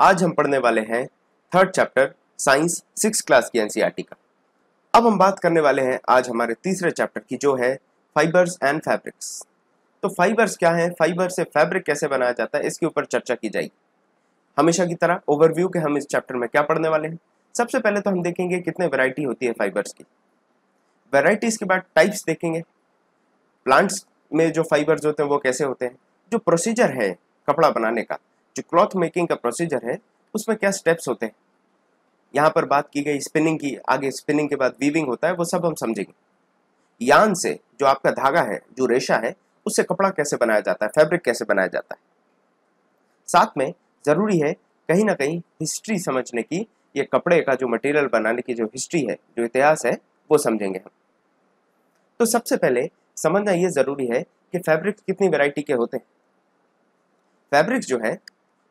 आज हम पढ़ने वाले हैं थर्ड चैप्टर साइंस 6 क्लास की एनसीईआरटी का। अब हम बात करने वाले हैं आज हमारे तीसरे चैप्टर की, जो है फाइबर्स एंड फैब्रिक्स। तो फाइबर्स क्या है, फाइबर से फैब्रिक कैसे बनाया जाता है, इसके ऊपर चर्चा की जाएगी। हमेशा की तरह ओवरव्यू के हम इस चैप्टर में क्या पढ़ने वाले हैं। सबसे पहले तो हम देखेंगे कितने वैरायटी होती है फाइबर्स की, वैरायटीज के बाद टाइप्स देखेंगे, प्लांट्स में जो फाइबर्स होते हैं वो कैसे होते हैं, जो प्रोसीजर है कपड़ा बनाने का, जो क्लॉथ मेकिंग का प्रोसीजर है उसमें क्या स्टेप्स होते हैं। यहाँ पर बात की गई स्पिनिंग की, आगे स्पिनिंग के बाद वीविंग होता है, वो सब हम समझेंगे। यान से जो आपका धागा है, जो रेशा है, उससे कपड़ा कैसे बनाया जाता है, फैब्रिक कैसे बनाया जाता है। साथ में जरूरी है कहीं ना कहीं हिस्ट्री समझने की, ये कपड़े का जो मटेरियल बनाने की जो हिस्ट्री है, जो इतिहास है, वो समझेंगे हम। तो सबसे पहले समझना ये जरूरी है कि फैब्रिक कितनी वैरायटी के होते हैं। फैब्रिक जो है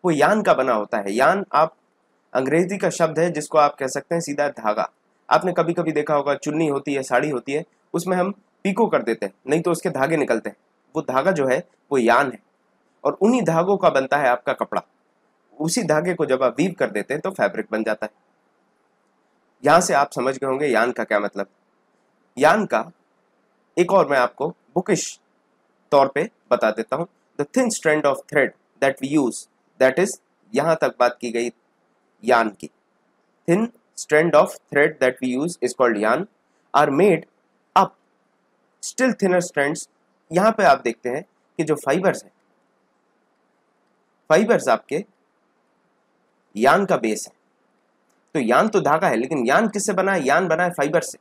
वो यान का बना होता है। यान आप अंग्रेजी का शब्द है जिसको आप कह सकते हैं सीधा धागा। आपने कभी कभी देखा होगा, चुन्नी होती है, साड़ी होती है, उसमें हम पीको कर देते हैं, नहीं तो उसके धागे निकलते हैं। वो धागा जो है वो यान है, और उन्हीं धागों का बनता है आपका कपड़ा। उसी धागे को जब आप वीव कर देते हैं तो फैब्रिक बन जाता है। यहां से आप समझ गए होंगे यान का क्या मतलब। यान का एक और मैं आपको बुकिश तौर पे बता देता हूं। The thin strand of thread that we use, that is, यहां तक बात की गई यान की। thin strand of thread that we use is called yarn are made up still thinner strands। यहां पे आप देखते हैं कि जो फाइबर्स हैं, फाइबर्स आपके यान का बेस है। तो यान तो धागा है, लेकिन यान किससे बना है? यान बना है फाइबर से।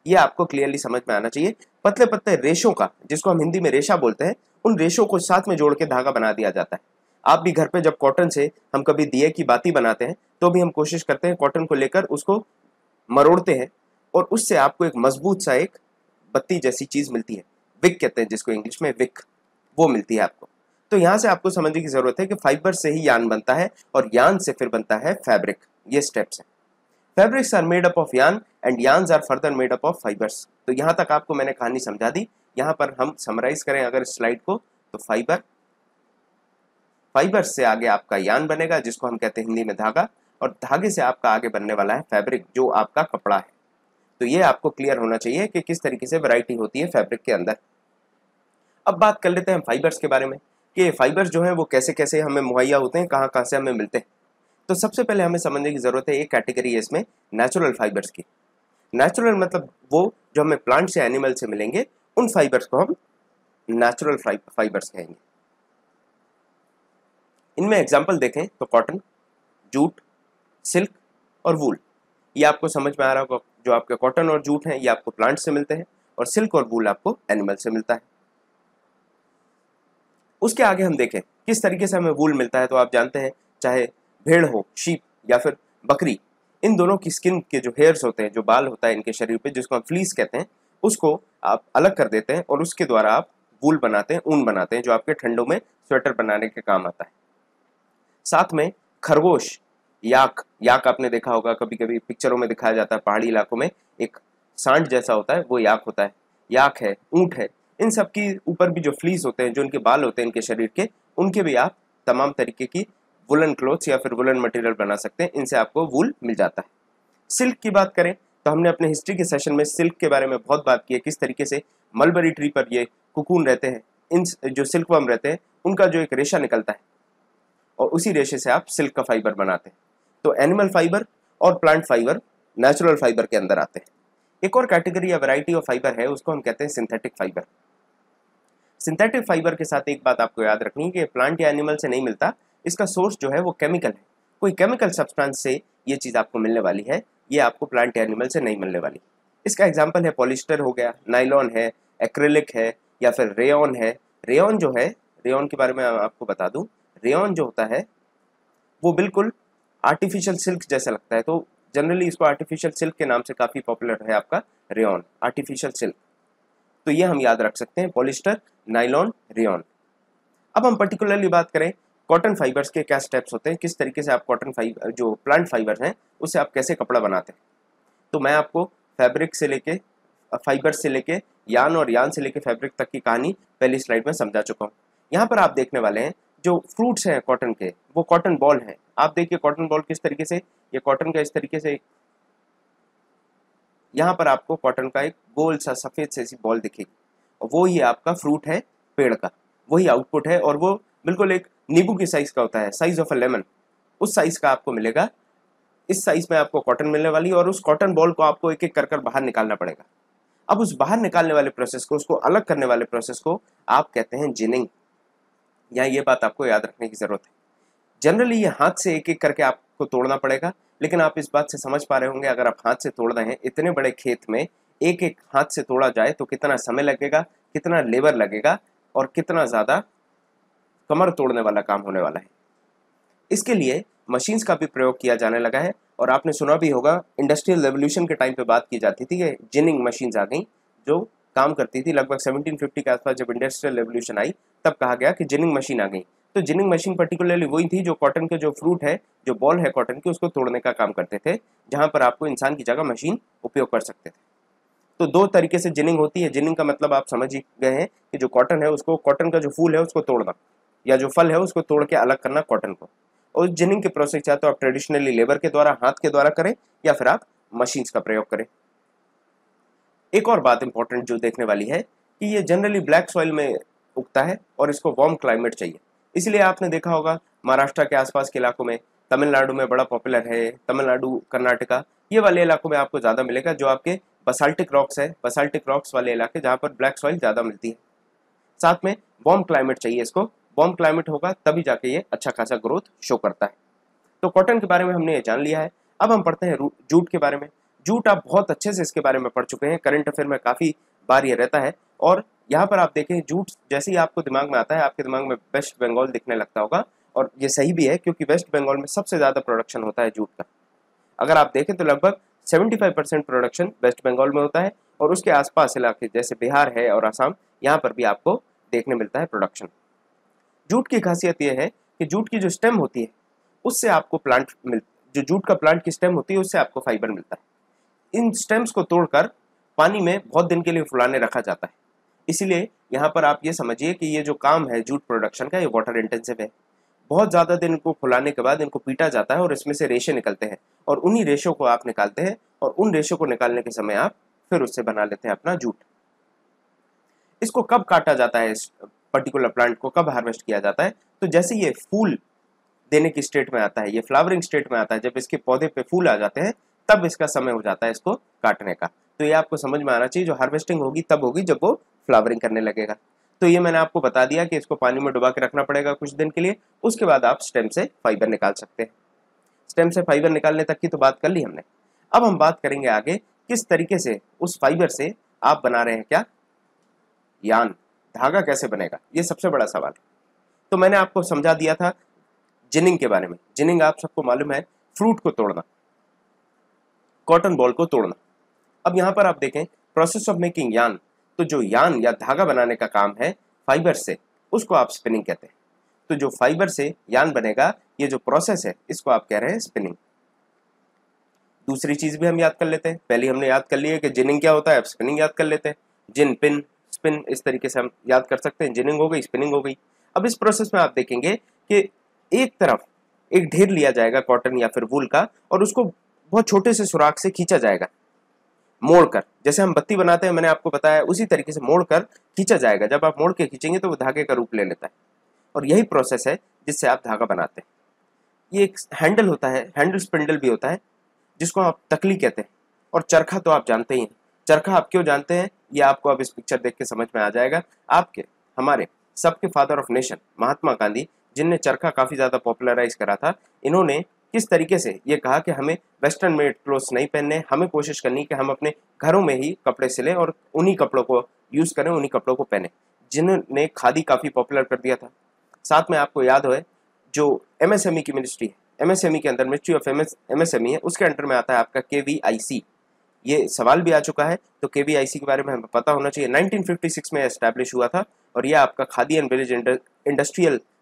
ये आपको क्लियरली समझ में आना चाहिए। पतले पतले रेशों का, जिसको हम हिंदी में रेशा बोलते हैं, उन रेशों को साथ में जोड़ के धागा बना दिया जाता है। आप भी घर पे जब कॉटन से हम कभी दिए की बाती बनाते हैं तो भी हम कोशिश करते हैं कॉटन को लेकर उसको मरोड़ते हैं, और उससे आपको एक मजबूत सा एक बत्ती जैसी चीज मिलती है, विक कहते हैं जिसको इंग्लिश में, विक, वो मिलती है आपको। तो यहां से आपको समझने की जरूरत है कि फाइबर से ही यान बनता है, और यान से फिर बनता है फैब्रिक। ये स्टेप्स हैं। Fabrics are made up of yarn and yarns are further made up of fibres. तो यहां तक आपको मैंने कहानी समझा दी। यहां पर हम समराइज करें अगर स्लाइड को, तो फाइबर, फाइबर्स से आगे आपका यान बनेगा, जिसको हम कहते हैं हिंदी में धागा, और धागे से आपका आगे बनने वाला है फैब्रिक, जो आपका कपड़ा है। तो ये आपको क्लियर होना चाहिए कि किस तरीके से वैरायटी होती है फैब्रिक के अंदर। अब बात कर लेते हैं फाइबर्स के बारे में, कि फाइबर्स जो है वो कैसे कैसे हमें मुहैया होते हैं, कहाँ कहाँ से हमें मिलते हैं। तो सबसे पहले हमें समझने की जरूरत है, एक कैटेगरी है इसमें नेचुरल फाइबर्स की। नेचुरल मतलब वो जो हमें प्लांट से, एनिमल से मिलेंगे, उन फाइबर्स को हम नेचुरल फाइबर्स कहेंगे। इनमें एग्जाम्पल देखें तो कॉटन, जूट, सिल्क और वूल। ये आपको समझ में आ रहा होगा, जो आपके कॉटन और जूट हैं ये आपको प्लांट से मिलते हैं, और सिल्क और वूल आपको एनिमल से मिलता है। उसके आगे हम देखें किस तरीके से हमें वूल मिलता है, तो आप जानते हैं, चाहे भेड़ हो, शीप या फिर बकरी, इन दोनों की स्किन के जो हेयर्स होते हैं, जो बाल होता है इनके शरीर पे, जिसको हम फ्लीस कहते हैं, उसको आप अलग कर देते हैं, और उसके द्वारा आप वूल बनाते हैं, ऊन बनाते हैं, जो आपके ठंडों में स्वेटर बनाने के काम आता है। साथ में खरगोश, याक, याक आपने देखा होगा, कभी कभी पिक्चरों में दिखाया जाता है, पहाड़ी इलाकों में एक सांड जैसा होता है, वो याक होता है। याक है, ऊंट है, इन सब की ऊपर भी जो फ्लीस होते हैं, जो इनके बाल होते हैं इनके शरीर के, उनके भी आप तमाम तरीके की वुलन क्लोथ्स या फिर वुलन मटेरियल बना सकते हैं। इनसे आपको वूल मिल जाता है। सिल्क की बात करें तो हमने अपने हिस्ट्री के सेशन में सिल्क के बारे में बहुत बात की है, किस तरीके से मलबरी ट्री पर ये कुकून रहते हैं, इन जो सिल्क वर्म रहते हैं, उनका जो एक रेशा निकलता है, और उसी रेशे से आप सिल्क का फाइबर बनाते हैं। तो एनिमल फाइबर और प्लांट फाइबर नेचुरल फाइबर के अंदर आते हैं। एक और कैटेगरी या वैरायटी ऑफ फाइबर है, उसको हम कहते हैं सिंथेटिक फाइबर। सिंथेटिक फाइबर के साथ एक बात आपको याद रखनी है कि प्लांट या एनिमल से नहीं मिलता, इसका सोर्स जो है वो केमिकल है। कोई केमिकल सब्सटेंस से ये चीज़ आपको मिलने वाली है, ये आपको प्लांट या एनिमल से नहीं मिलने वाली। इसका एग्जाम्पल है पॉलिस्टर हो गया, नाइलॉन है, एक्रिलिक है, या फिर रेयॉन है। रेयॉन जो है, रेयॉन के बारे में आपको बता दूं, रेयॉन जो होता है वो बिल्कुल आर्टिफिशियल सिल्क जैसा लगता है, तो जनरली इसको आर्टिफिशियल सिल्क के नाम से काफ़ी पॉपुलर है आपका रेयॉन, आर्टिफिशियल सिल्क। तो ये हम याद रख सकते हैं, पॉलिस्टर, नाइलॉन, रेयॉन। अब हम पर्टिकुलरली बात करें कॉटन फाइबर्स के क्या स्टेप्स होते हैं, किस तरीके से आप कॉटन फाइबर, जो प्लांट फाइबर हैं, उससे आप कैसे कपड़ा बनाते हैं। तो मैं आपको फैब्रिक से लेके, फाइबर से लेके यान, और यान से लेके फैब्रिक तक की कहानी पहली स्लाइड में समझा चुका हूँ। यहाँ पर आप देखने वाले हैं जो फ्रूट्स हैं कॉटन के वो कॉटन बॉल हैं। आप देखिए कॉटन बॉल किस तरीके से, ये कॉटन का इस तरीके से, यहाँ पर आपको कॉटन का एक गोल सा सफेद सी बॉल दिखेगी और वो ही आपका फ्रूट है पेड़ का, वही आउटपुट है और वो बिल्कुल एक नींबू की साइज का होता है, साइज ऑफ अ लेमन, उस साइज का आपको मिलेगा। इस साइज में आपको कॉटन मिलने वाली है और उस कॉटन बॉल को आपको एक एक कर कर बाहर निकालना पड़ेगा। अब उस बाहर निकालने वाले प्रोसेस को, उसको अलग करने वाले प्रोसेस को आप कहते हैं जिनिंग। यहाँ ये बात आपको याद रखने की जरूरत है। जनरली ये हाथ से एक एक करके आपको तोड़ना पड़ेगा, लेकिन आप इस बात से समझ पा रहे होंगे अगर आप हाथ से तोड़ रहे हैं इतने बड़े खेत में एक एक हाथ से तोड़ा जाए तो कितना समय लगेगा, कितना लेबर लगेगा और कितना ज्यादा कमर तोड़ने वाला काम होने वाला है। इसके लिए मशीन्स का भी प्रयोग किया जाने लगा है और आपने सुना भी होगा इंडस्ट्रियल रेवोल्यूशन के टाइम पे बात की जाती थी कि जिनिंग मशीन्स आ गई जो काम करती थी। लगभग 1750 के आसपास जब इंडस्ट्रियल रेवोल्यूशन आई तब कहा गया कि जिनिंग मशीन आ गई। तो जिनिंग मशीन पर्टिकुलरली वही थी जो कॉटन के जो फ्रूट है, जो बॉल है कॉटन की, उसको तोड़ने का काम करते थे, जहां पर आपको इंसान की जगह मशीन उपयोग कर सकते थे। तो दो तरीके से जिनिंग होती है। जिनिंग का मतलब आप समझ ही गए हैं कि जो कॉटन है उसको, कॉटन का जो फूल है उसको तोड़ना, या जो फल है उसको तोड़ के अलग करना कॉटन को। और जिनिंग के प्रोसेस चाहे तो आप ट्रेडिशनली लेबर के द्वारा, हाथ के द्वारा करें या फिर आप मशीन्स का प्रयोग करें। एक और बात इंपॉर्टेंट जो देखने वाली है कि ये जनरली ब्लैक सॉइल में उगता है और इसको वार्म क्लाइमेट चाहिए। इसलिए आपने देखा होगा महाराष्ट्र के आसपास के इलाकों में, तमिलनाडु में बड़ा पॉपुलर है, तमिलनाडु, कर्नाटका, ये वाले इलाकों में आपको ज़्यादा मिलेगा जो आपके बसाल्टिक रॉक्स है, बसाल्टिक रॉक्स वाले इलाके जहाँ पर ब्लैक सॉइल ज़्यादा मिलती है। साथ में वार्म क्लाइमेट चाहिए इसको, वार्म क्लाइमेट होगा तभी जाके ये अच्छा खासा ग्रोथ शो करता है। तो कॉटन के बारे में हमने ये जान लिया है। अब हम पढ़ते हैं जूट के बारे में। जूट आप बहुत अच्छे से इसके बारे में पढ़ चुके हैं, करंट अफेयर में काफ़ी बार ये रहता है। और यहाँ पर आप देखें जूट जैसे ही आपको दिमाग में आता है आपके दिमाग में वेस्ट बंगाल दिखने लगता होगा, और ये सही भी है क्योंकि वेस्ट बंगाल में सबसे ज़्यादा प्रोडक्शन होता है जूट का। अगर आप देखें तो लगभग 75% प्रोडक्शन वेस्ट बंगाल में होता है और उसके आसपास इलाके जैसे बिहार है और असम, यहाँ पर भी आपको देखने मिलता है प्रोडक्शन। जूट की खासियत यह है कि जूट की जो स्टेम होती है उससे आपको जो जूट का प्लांट की स्टेम होती है उससे आपको फाइबर मिलता है। इन स्टेम्स को तोड़कर पानी में बहुत दिन के लिए फुलाने रखा जाता है। इसीलिए यहाँ पर आप ये समझिए कि ये जो काम है जूट प्रोडक्शन का, ये वाटर इंटेंसिव है। बहुत ज़्यादा दिन इनको फुलाने के बाद इनको पीटा जाता है और इसमें से रेशे निकलते हैं और उन्हीं रेशों को आप निकालते हैं और उन रेशों को निकालने के समय आप फिर उससे बना लेते हैं अपना जूट। इसको कब काटा जाता है, इस पर्टिकुलर प्लांट को कब हार्वेस्ट किया जाता है? तो जैसे ये फूल देने की स्टेट में आता है, ये फ्लावरिंग स्टेट में आता है, जब इसके पौधे पे फूल आ जाते हैं तब इसका समय हो जाता है इसको काटने का। तो ये आपको समझ में आना चाहिए, जो हार्वेस्टिंग होगी तब होगी जब वो फ्लावरिंग करने लगेगा। तो ये मैंने आपको बता दिया कि इसको पानी में डुबा के रखना पड़ेगा कुछ दिन के लिए, उसके बाद आप स्टेम से फाइबर निकाल सकते हैं। स्टेम से फाइबर निकालने तक की तो बात कर ली हमने। अब हम बात करेंगे आगे किस तरीके से उस फाइबर से आप बना रहे हैं क्या, यान, धागा कैसे बनेगा, ये सबसे बड़ा सवाल। तो मैंने आपको समझा दिया था जिनिंग के बारे में। जिनिंग आप सबको मालूम है, फ्रूट को तोड़ना, कॉटन बॉल को तोड़ना। अब यहाँ पर आप देखें प्रोसेस ऑफ मेकिंग यान, तो जो यान या धागा बनाने का काम है फाइबर से, उसको आप स्पिनिंग कहते हैं। तो जो फाइबर से यान बनेगा, ये जो प्रोसेस है इसको आप कह रहे हैं स्पिनिंग। दूसरी चीज भी हम याद कर लेते हैं। पहले हमने याद कर लिया कि जिनिंग क्या होता है, अब स्पिनिंग याद कर लेते हैं। जिन, पिन, स्पिन, इस तरीके से हम याद कर सकते हैं। जिनिंग हो गई, स्पिनिंग हो गई। अब इस प्रोसेस में आप देखेंगे कि एक तरफ एक ढेर लिया जाएगा कॉटन या फिर वूल का और उसको बहुत छोटे से सुराख से खींचा जाएगा, मोड़कर। जैसे हम बत्ती बनाते हैं, मैंने आपको बताया, उसी तरीके से मोड़कर खींचा जाएगा। जब आप मोड़ के खींचेंगे तो वो धागे का रूप ले लेता है और यही प्रोसेस है जिससे आप धागा बनाते हैं। ये एक हैंडल होता है, हैंडल स्पिंडल भी होता है, जिसको आप तकली कहते हैं। और चरखा तो आप जानते ही हैं। चरखा आप क्यों जानते हैं ये आपको अब इस पिक्चर देख के समझ में आ जाएगा। आपके, हमारे सबके father of nation Mahatma Gandhi, जिनने चरखा काफ़ी ज़्यादा पॉपुलराइज करा था, इन्होंने किस तरीके से ये कहा कि हमें वेस्टर्न मेड क्लोथ्स नहीं पहनने, हमें कोशिश करनी कि हम अपने घरों में ही कपड़े सिलें और उन्हीं कपड़ों को यूज़ करें, उन्हीं कपड़ों को पहने, जिन्होंने खादी काफ़ी पॉपुलर कर दिया था। साथ में आपको याद हो जो एमएसएमई की मिनिस्ट्री है, एमएसएमई के अंदर, मिनिस्ट्री ऑफ एमएसएमई है, उसके अंडर में आता है आपका केवीआईसी। ये सवाल भी आ चुका है, तो केवीआईसी के बारे में हमें पता होना चाहिए। 1956 में एस्टैब्लिश हुआ था और यह आपका khadi and village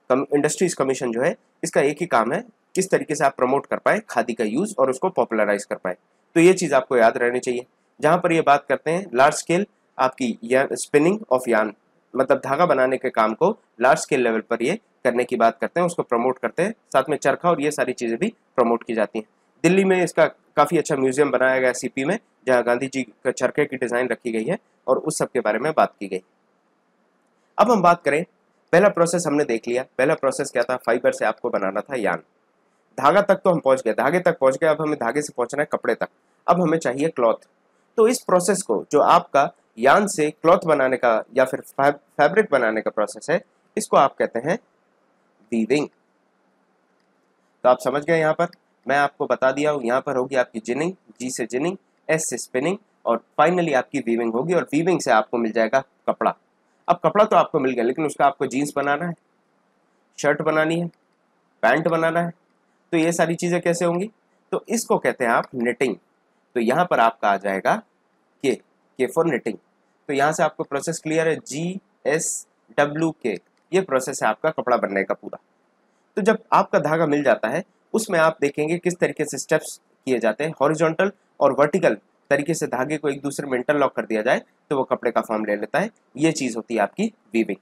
industries commission जो है, इसका एक ही काम है किस तरीके से आप प्रमोट कर पाए खादी का यूज़ और उसको पॉपुलराइज कर पाए। तो ये चीज़ आपको याद रहनी चाहिए। जहाँ पर ये बात करते हैं लार्ज स्केल आपकी स्पिनिंग ऑफ यान, मतलब धागा बनाने के काम को लार्ज स्केल लेवल पर ये करने की बात करते हैं, उसको प्रमोट करते हैं, साथ में चरखा और ये सारी चीज़ें भी प्रमोट की जाती हैं। दिल्ली में इसका काफ़ी अच्छा म्यूजियम बनाया गया सीपी में, जहाँ गांधी जी का चरखे की डिज़ाइन रखी गई है और उस सब के बारे में बात की गई। अब हम बात करें, पहला प्रोसेस हमने देख लिया। पहला प्रोसेस क्या था? फाइबर से आपको बनाना था यान। धागा तक तो हम पहुंच गए, धागे तक पहुंच गए, अब हमें धागे से पहुंचना है कपड़े तक। अब हमें चाहिए क्लॉथ। तो इस प्रोसेस को, जो आपका यान से क्लॉथ बनाने का या फिर फैब्रिक बनाने का प्रोसेस है, इसको आप कहते हैं वीविंग। तो आप समझ गए, यहाँ पर मैं आपको बता दिया हूँ, यहाँ पर होगी आपकी जिनिंग, जी से जिनिंग, एस से स्पिनिंग और फाइनली आपकी वीविंग होगी और वीविंग से आपको मिल जाएगा कपड़ा। अब कपड़ा तो आपको मिल गया, लेकिन उसका आपको जीन्स बनाना है, शर्ट बनानी है, पैंट बनाना है, तो ये सारी चीज़ें कैसे होंगी? तो इसको कहते हैं आप निटिंग। तो यहाँ पर आपका आ जाएगा के फॉर निटिंग। तो यहाँ से आपको प्रोसेस क्लियर है, GSWK, ये प्रोसेस है आपका कपड़ा बनने का पूरा। तो जब आपका धागा मिल जाता है, उसमें आप देखेंगे किस तरीके से स्टेप्स किए जाते हैं। हॉरिजॉन्टल और वर्टिकल तरीके से धागे को एक दूसरे में इंटरलॉक कर दिया जाए तो वो कपड़े का फॉर्म ले लेता है। ये चीज़ होती है आपकी वीविंग।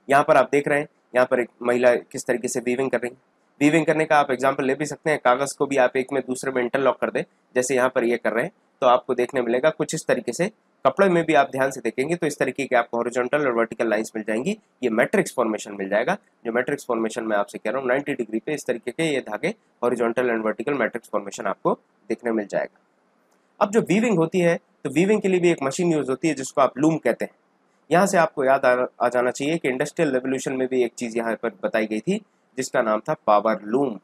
यहाँ पर आप देख रहे हैं, यहाँ पर एक महिला किस तरीके से वीविंग कर रही है। वीविंग करने का आप एग्जाम्पल ले भी सकते हैं, कागज़ को भी आप एक में दूसरे में इंटरलॉक कर दें, जैसे यहाँ पर ये कर रहे हैं, तो आपको देखने मिलेगा कुछ इस तरीके से। कपड़े में भी आप ध्यान से देखेंगे तो इस तरीके के आपको हॉरिजॉन्टल और वर्टिकल लाइंस मिल जाएंगी। ये मैट्रिक्स फॉर्मेशन मिल जाएगा। जो मैट्रिक्स फॉर्मेशन मैं आपसे कह रहा हूँ, 90 डिग्री पे इस तरीके के ये धागे horizontal and vertical matrix formation आपको देखने मिल जाएगा। अब जो वीविंग होती है, तो वीविंग के लिए भी एक मशीन यूज होती है जिसको आप लूम कहते हैं। यहाँ से आपको याद आ जाना चाहिए कि इंडस्ट्रियल रेवोल्यूशन में भी एक चीज़ यहाँ पर बताई गई थी जिसका नाम था पावर लूम।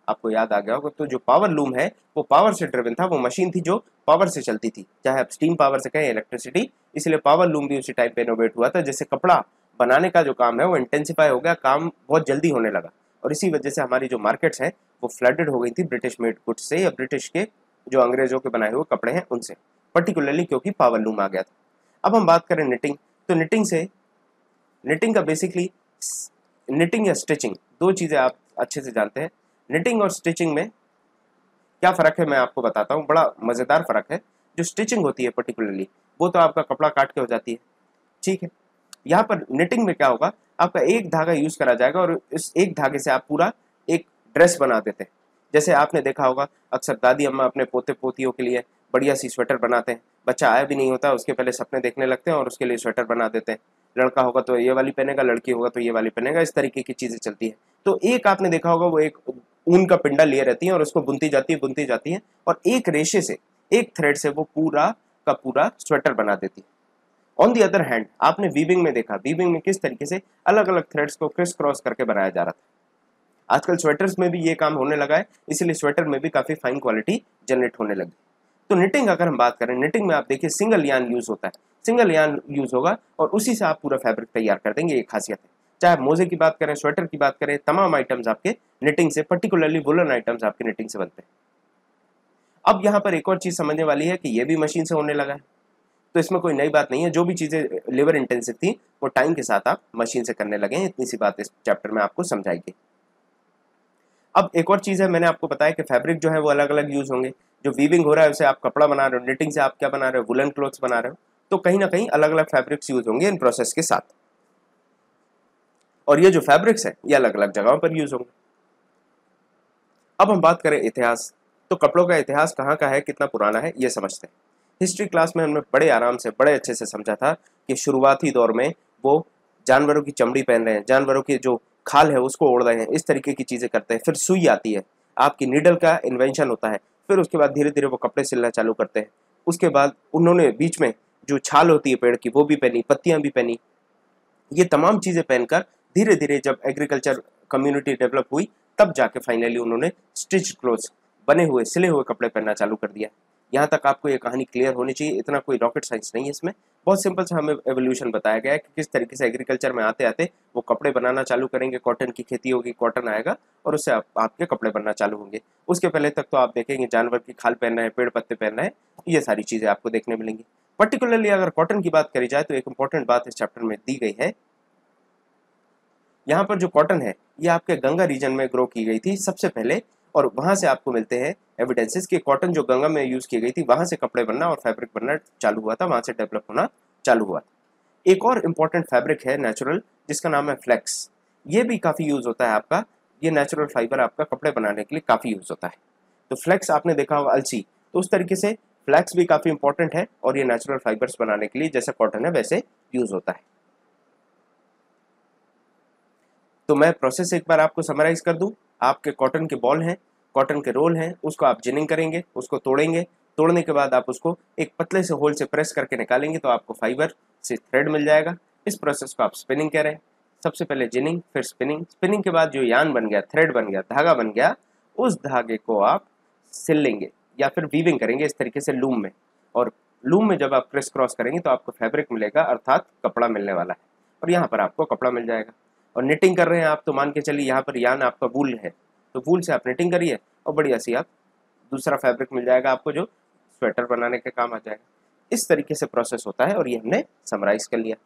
आपको याद आ गया होगा। तो जो पावर लूम है वो पावर से ड्रिवन था, वो मशीन थी जो पावर से चलती थी, चाहे आप स्टीम पावर से कहें, इलेक्ट्रिसिटी। इसलिए पावर लूम भी उसी टाइम पे इनोवेट हुआ था, जिससे कपड़ा बनाने का जो काम है वो इंटेंसिफाई हो गया, काम बहुत जल्दी होने लगा। और इसी वजह से हमारी जो मार्केट्स हैं वो फ्लडेड हो गई थी ब्रिटिश मेड गुड्स से, या ब्रिटिश के जो अंग्रेजों के बनाए हुए कपड़े हैं उनसे, पर्टिकुलरली क्योंकि पावर लूम आ गया था। अब हम बात करें निटिंग, तो निटिंग का बेसिकली, निटिंग या स्टिचिंग, दो चीज़ें आप अच्छे से जानते हैं। निटिंग और स्टिचिंग में क्या फ़र्क है मैं आपको बताता हूँ, बड़ा मज़ेदार फ़र्क है। जो स्टिचिंग होती है पर्टिकुलरली, वो तो आपका कपड़ा काट के हो जाती है, ठीक है। यहाँ पर निटिंग में क्या होगा, आपका एक धागा यूज़ करा जाएगा और इस एक धागे से आप पूरा एक ड्रेस बना देते हैं। जैसे आपने देखा होगा, अक्सर दादी अम्मा अपने पोते पोतियों के लिए बढ़िया सी स्वेटर बनाते हैं। बच्चा आया भी नहीं होता, उसके पहले सपने देखने लगते हैं और उसके लिए स्वेटर बना देते हैं। लड़का होगा तो ये वाली पहनेगा, लड़की होगा तो ये वाली पहनेगा, इस तरीके की चीज़ें चलती है। तो एक आपने देखा होगा, वो एक ऊन का पिंडा लिए रहती है और उसको बुनती जाती है और एक रेशे से, एक थ्रेड से वो पूरा का पूरा स्वेटर बना देती है। ऑन दी अदर हैंड, आपने वीविंग में देखा, वीविंग में किस तरीके से अलग अलग थ्रेड्स को क्रिस क्रॉस करके बनाया जा रहा था। आजकल स्वेटर्स में भी ये काम होने लगा है, इसलिए स्वेटर में भी काफ़ी फाइन क्वालिटी जनरेट होने लगी। तो निटिंग अगर हम बात करें, निटिंग में आप देखिए सिंगल यान यूज़ होता है, सिंगल यान यूज़ होगा और उसी से आप पूरा फैब्रिक तैयार कर देंगे। एक खासियत है, चाहे आप मोजे की बात करें, स्वेटर की बात करें, तमाम आइटम्स आपके निटिंग से, पर्टिकुलरली वुलन आइटम्स आपके निटिंग से बनते हैं। अब यहाँ पर एक और चीज़ समझने वाली है कि ये भी मशीन से होने लगा है, तो इसमें कोई नई बात नहीं है। जो भी चीज़ें लेबर इंटेंसिव थी वो टाइम के साथ आप मशीन से करने लगे हैं, इतनी सी बात इस चैप्टर में आपको समझाई गई। अब एक और चीज़ है, मैंने आपको बताया कि फैब्रिक जो है वो अलग अलग यूज़ होंगे। जो वीविंग हो रहा है उसे आप कपड़ा बना रहे हो, निटिंग से आप क्या बना रहे हो, वुलन क्लोथ्स बना रहे हो, तो कहीं ना कहीं अलग अलग फैब्रिक्स यूज होंगे इन प्रोसेस के साथ। और ये जो फैब्रिक्स है ये अलग अलग जगहों पर यूज होंगे। अब हम बात करें इतिहास, तो कपड़ों का इतिहास कहाँ का है, कितना पुराना है, ये समझते हैं। हिस्ट्री क्लास में हमने बड़े आराम से, बड़े अच्छे से समझा था कि शुरुआती दौर में वो जानवरों की चमड़ी पहन रहे हैं, जानवरों की जो खाल है उसको ओढ़ रहे हैं, इस तरीके की चीज़ें करते हैं। फिर सुई आती है, आपकी नीडल का इन्वेंशन होता है, फिर उसके बाद धीरे धीरे वो कपड़े सिलना चालू करते हैं। उसके बाद उन्होंने बीच में जो छाल होती है पेड़ की वो भी पहनी, पत्तियां भी पहनी। ये तमाम चीज़ें पहनकर धीरे धीरे जब एग्रीकल्चर कम्युनिटी डेवलप हुई, तब जाके फाइनली उन्होंने स्टिच क्लोथ्स, बने हुए सिले हुए कपड़े पहनना चालू कर दिया। यहाँ तक आपको ये कहानी क्लियर होनी चाहिए, इतना कोई रॉकेट साइंस नहीं है इसमें। बहुत सिंपल सा हमें एवोल्यूशन बताया गया है कि किस तरीके से एग्रीकल्चर में आते आते वो कपड़े बनाना चालू करेंगे, कॉटन की खेती होगी, कॉटन आएगा और उससे आपके कपड़े बनना चालू होंगे। उसके पहले तक तो आप देखेंगे जानवर की खाल पहनना है, पेड़ पत्ते पहनना है, ये सारी चीज़ें आपको देखने मिलेंगी। पर्टिकुलरली अगर कॉटन की बात करी जाए तो एक इंपॉर्टेंट बात इस चैप्टर में दी गई है। यहाँ पर जो कॉटन है ये आपके गंगा रीजन में ग्रो की गई थी सबसे पहले, और वहाँ से आपको मिलते हैं एविडेंसेस कि कॉटन जो गंगा में यूज़ की गई थी वहाँ से कपड़े बनना और फैब्रिक बनना चालू हुआ था, वहाँ से डेवलप होना चालू हुआ। एक और इम्पॉर्टेंट फैब्रिक है नेचुरल, जिसका नाम है फ्लेक्स। ये भी काफ़ी यूज़ होता है आपका, ये नेचुरल फाइबर आपका कपड़े बनाने के लिए काफ़ी यूज़ होता है। तो फ्लेक्स आपने देखा होगा अलसी, तो उस तरीके से फ्लेक्स भी काफ़ी इंपॉर्टेंट है और ये नेचुरल फाइबर्स बनाने के लिए जैसे कॉटन है वैसे यूज़ होता है। तो मैं प्रोसेस एक बार आपको समराइज कर दूं। आपके कॉटन के बॉल हैं, कॉटन के रोल हैं, उसको आप जिनिंग करेंगे, उसको तोड़ेंगे, तोड़ने के बाद आप उसको एक पतले से होल से प्रेस करके निकालेंगे तो आपको फाइबर से थ्रेड मिल जाएगा। इस प्रोसेस को आप स्पिनिंग कह रहे हैं। सबसे पहले जिनिंग, फिर स्पिनिंग, स्पिनिंग के बाद जो यान बन गया, थ्रेड बन गया, धागा बन गया, उस धागे को आप सिल लेंगे या फिर वीविंग करेंगे इस तरीके से लूम में, और लूम में जब आप क्रिस क्रॉस करेंगे तो आपको फैब्रिक मिलेगा, अर्थात कपड़ा मिलने वाला है, और यहाँ पर आपको कपड़ा मिल जाएगा। और निटिंग कर रहे हैं आप तो मान के चलिए यहाँ पर यान आपका वूल है, तो वूल से आप निटिंग करिए और बढ़िया सी आप दूसरा फैब्रिक मिल जाएगा आपको जो स्वेटर बनाने के काम आ जाएगा। इस तरीके से प्रोसेस होता है और ये हमने समराइज कर लिया।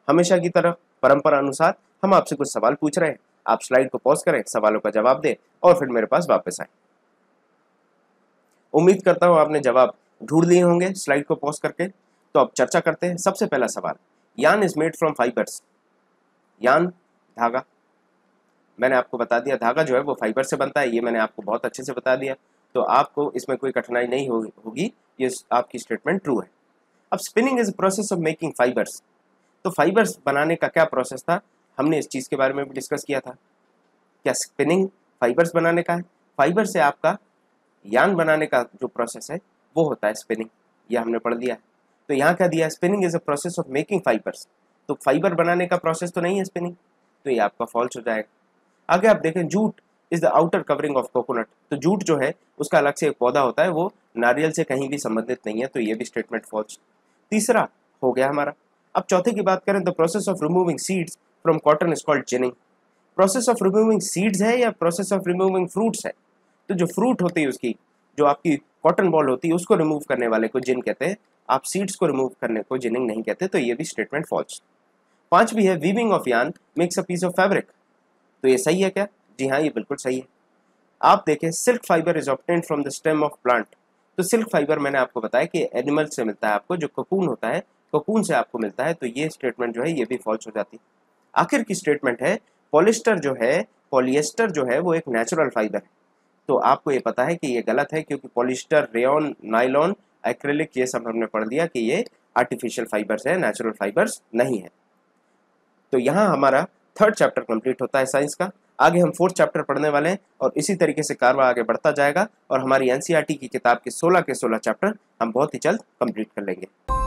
हमेशा की तरह परंपरा अनुसार हम आपसे कुछ सवाल पूछ रहे हैं, आप स्लाइड को पॉज करें, सवालों का जवाब दें और फिर मेरे पास वापस आए। उम्मीद करता हूँ आपने जवाब ढूंढ लिए होंगे स्लाइड को पॉज करके। तो अब चर्चा करते हैं। सबसे पहला सवाल, यान इज मेड फ्रॉम फाइबर्स। यान धागा, मैंने आपको बता दिया धागा जो है वो फाइबर से बनता है, ये मैंने आपको बहुत अच्छे से बता दिया, तो आपको इसमें कोई कठिनाई नहीं होगी, ये आपकी स्टेटमेंट ट्रू है। अब spinning is process of making fibres, तो फाइबर्स बनाने का क्या प्रोसेस था, हमने इस चीज़ के बारे में भी डिस्कस किया था। क्या स्पिनिंग फाइबर्स बनाने का है? फाइबर से आपका यान बनाने का जो प्रोसेस है वो होता है स्पिनिंग, ये हमने पढ़ लिया है। तो यहाँ क्या दिया है, spinning is a process of making fibres, तो फाइबर बनाने का प्रोसेस तो नहीं है स्पिनिंग, तो ये आपका फॉल्स हो जाएगा। आगे आप देखें, jute is the outer covering of coconut, तो जूट जो है उसका अलग से एक पौधा होता है, वो नारियल से कहीं भी संबंधित नहीं है, तो ये भी स्टेटमेंट फॉल्स। तीसरा हो गया हमारा। अब चौथे की बात करें तो process of removing seeds from cotton is called ginning. Process of removing seeds है या प्रोसेस ऑफ रिमूविंग फ्रूट्स है? तो जो फ्रूट होती है उसकी, जो आपकी कॉटन बॉल होती है उसको रिमूव करने वाले को जिन कहते हैं, आप सीड्स को रिमूव करने को जिनिंग नहीं कहते, तो ये भी स्टेटमेंट फॉल्स। पांचवी है, weaving of yarn makes a piece of fabric, तो ये सही है क्या? जी हाँ, ये बिल्कुल सही है। आप देखें, silk fibre is obtained from the stem of plant, तो सिल्क फाइबर मैंने आपको बताया कि एनिमल से मिलता है, आपको जो कोकून होता है कोकून से आपको मिलता है, तो ये स्टेटमेंट जो है ये भी फॉल्स हो जाती है। आखिर की स्टेटमेंट है, पॉलिस्टर जो है, पॉलिएस्टर जो है वो एक नेचुरल फाइबर है, तो आपको ये पता है कि ये गलत है, क्योंकि पॉलिस्टर, रेयन, नायलॉन, एक्रेलिक, ये सब हमने पढ़ दिया कि ये आर्टिफिशियल फाइबर्स है, नेचुरल फाइबर्स नहीं है। तो यहाँ हमारा थर्ड चैप्टर कंप्लीट होता है साइंस का। आगे हम फोर्थ चैप्टर पढ़ने वाले हैं और इसी तरीके से कारवा आगे बढ़ता जाएगा और हमारी एनसीईआरटी की किताब के 16 के 16 चैप्टर हम बहुत ही जल्द कंप्लीट कर लेंगे।